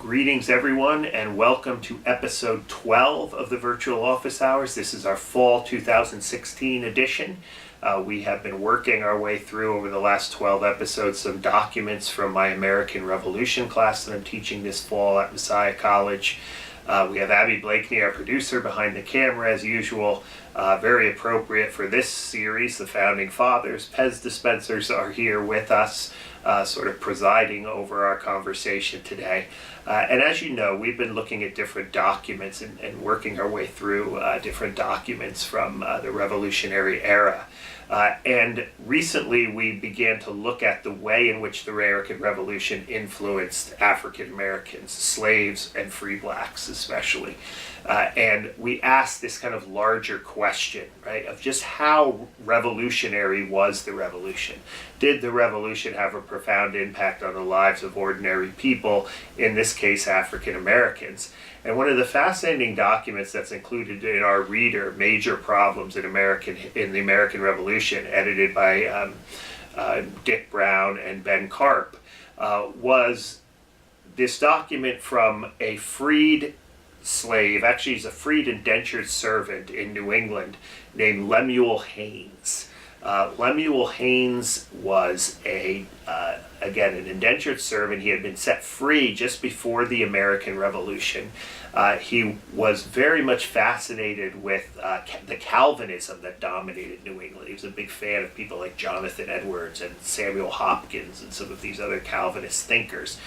Greetings everyone, and welcome to episode 12 of the Virtual Office Hours. This is our fall 2016 edition. We have been working our way through over the last 12 episodes some documents from my American Revolution class that I'm teaching this fall at Messiah College. We have Abby Blakeney, our producer, behind the camera as usual. Very appropriate for this series. The Founding Fathers, Pez dispensers, are here with us, sort of presiding over our conversation today. And as you know, we've been looking at different documents and working our way through different documents from the Revolutionary era. And recently we began to look at the way in which the American Revolution influenced African Americans, slaves and free blacks especially. And we asked this kind of larger question, right, of just how revolutionary was the revolution? Did the revolution have a profound impact on the lives of ordinary people, in this case African Americans? And one of the fascinating documents that's included in our reader, Major Problems in the American Revolution, edited by Dick Brown and Ben Karp, was this document from a freed slave, actually he's a freed indentured servant in New England, named Lemuel Haines. Lemuel Haines was again, an indentured servant. He had been set free just before the American Revolution. He was very much fascinated with the Calvinism that dominated New England. He was a big fan of people like Jonathan Edwards and Samuel Hopkins and some of these other Calvinist thinkers.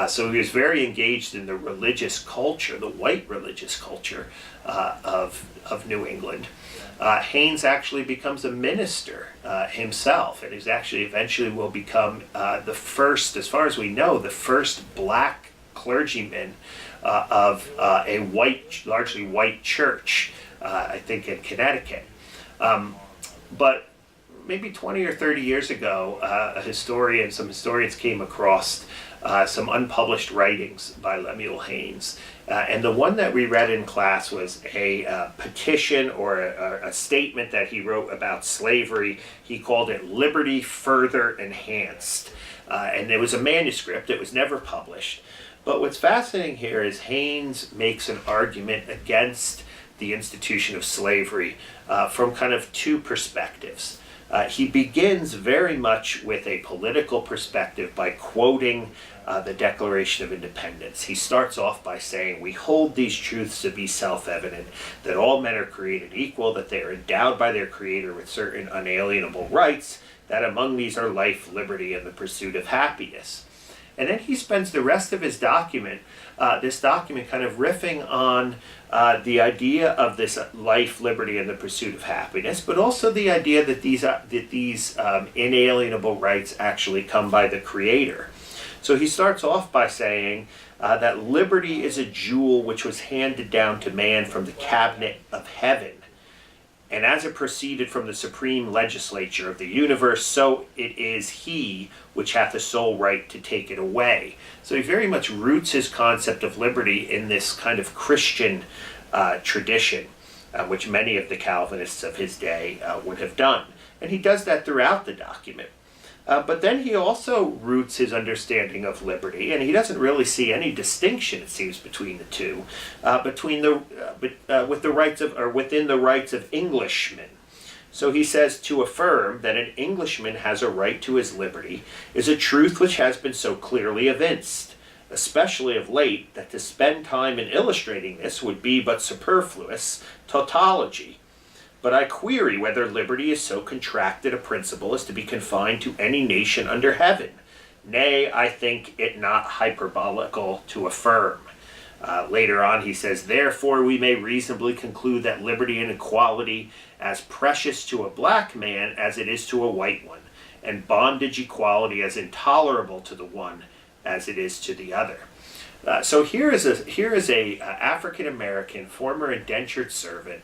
So he was very engaged in the religious culture, the white religious culture of New England. Haynes actually becomes a minister himself, and he's actually eventually will become the first, as far as we know, the first black clergyman of a largely white church, I think in Connecticut. But maybe 20 or 30 years ago, some historians came across some unpublished writings by Lemuel Haines. And the one that we read in class was a petition or a statement that he wrote about slavery. He called it Liberty Further Enhanced. And it was a manuscript. It was never published. But what's fascinating here is Haynes makes an argument against the institution of slavery from kind of two perspectives. He begins very much with a political perspective by quoting the Declaration of Independence. He starts off by saying, "We hold these truths to be self-evident, that all men are created equal, that they are endowed by their Creator with certain unalienable rights, that among these are life, liberty, and the pursuit of happiness." And then he spends the rest of his document, kind of riffing on the idea of this life, liberty, and the pursuit of happiness, but also the idea that these inalienable rights actually come by the Creator. So he starts off by saying that liberty is a jewel which was handed down to man from the cabinet of heaven. And as it proceeded from the supreme legislature of the universe, so it is he which hath the sole right to take it away. So he very much roots his concept of liberty in this kind of Christian tradition, which many of the Calvinists of his day would have done. And he does that throughout the document. But then he also roots his understanding of liberty, and he doesn't really see any distinction, it seems, between the two, within the rights of Englishmen. So he says, "To affirm that an Englishman has a right to his liberty is a truth which has been so clearly evinced, especially of late, that to spend time in illustrating this would be but superfluous tautology. But I query whether liberty is so contracted a principle as to be confined to any nation under heaven. Nay, I think it not hyperbolical to affirm." Later on he says, "Therefore we may reasonably conclude that liberty and equality as precious to a black man as it is to a white one, and bondage equality as intolerable to the one as it is to the other." So here is a African American former indentured servant,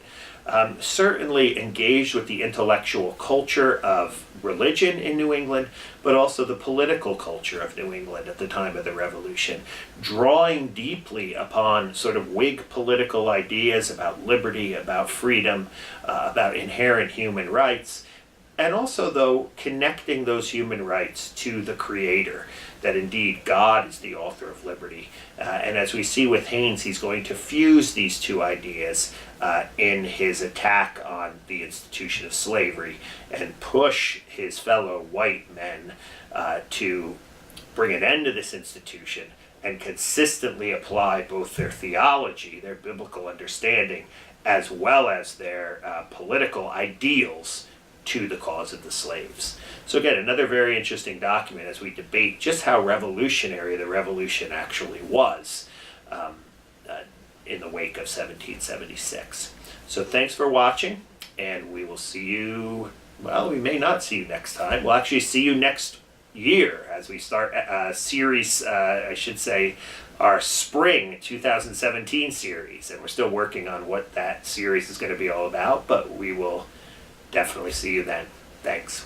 certainly engaged with the intellectual culture of religion in New England, but also the political culture of New England at the time of the Revolution, drawing deeply upon sort of Whig political ideas about liberty, about freedom, about inherent human rights, And also, though, connecting those human rights to the Creator, that indeed God is the author of liberty. And as we see with Haynes, he's going to fuse these two ideas in his attack on the institution of slavery and push his fellow white men to bring an end to this institution and consistently apply both their theology, their biblical understanding, as well as their political ideals to the cause of the slaves. So again, another very interesting document as we debate just how revolutionary the revolution actually was in the wake of 1776. So thanks for watching, and we will see you, well, we may not see you next time. We'll actually see you next year as we start a series, I should say, our spring 2017 series. And we're still working on what that series is going to be all about, but we will definitely see you then. Thanks.